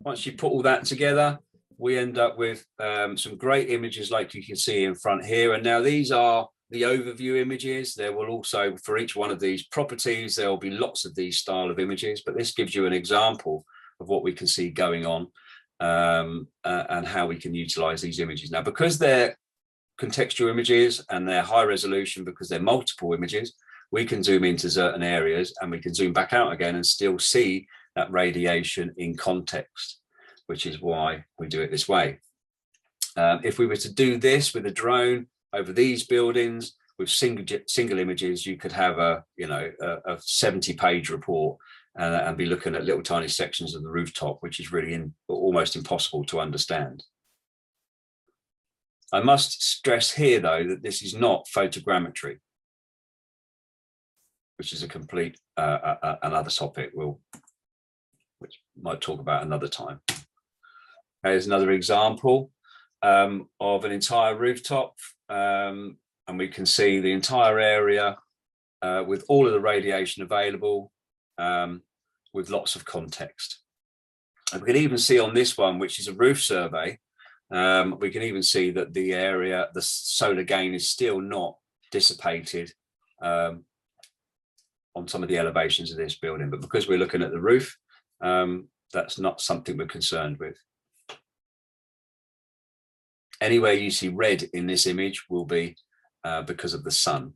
once you put all that together, we end up with some great images like you can see in front here. And now these are the overview images. There will also, for each one of these properties, there will be lots of these style of images, but this gives you an example of what we can see going on and how we can utilize these images. Now, because they're contextual images and they're high resolution, because they're multiple images, we can zoom into certain areas and we can zoom back out again and still see that radiation in context, which is why we do it this way. If we were to do this with a drone over these buildings with single images, you could have a 70-page report and be looking at little tiny sections of the rooftop, which is really almost impossible to understand. I must stress here, though, that this is not photogrammetry, which is a complete another topic which might talk about another time. Here's another example of an entire rooftop, and we can see the entire area with all of the radiation available, with lots of context. And we can even see on this one, which is a roof survey, we can even see that the area, the solar gain is still not dissipated on some of the elevations of this building. But because we're looking at the roof, that's not something we're concerned with. Anywhere you see red in this image will be because of the sun.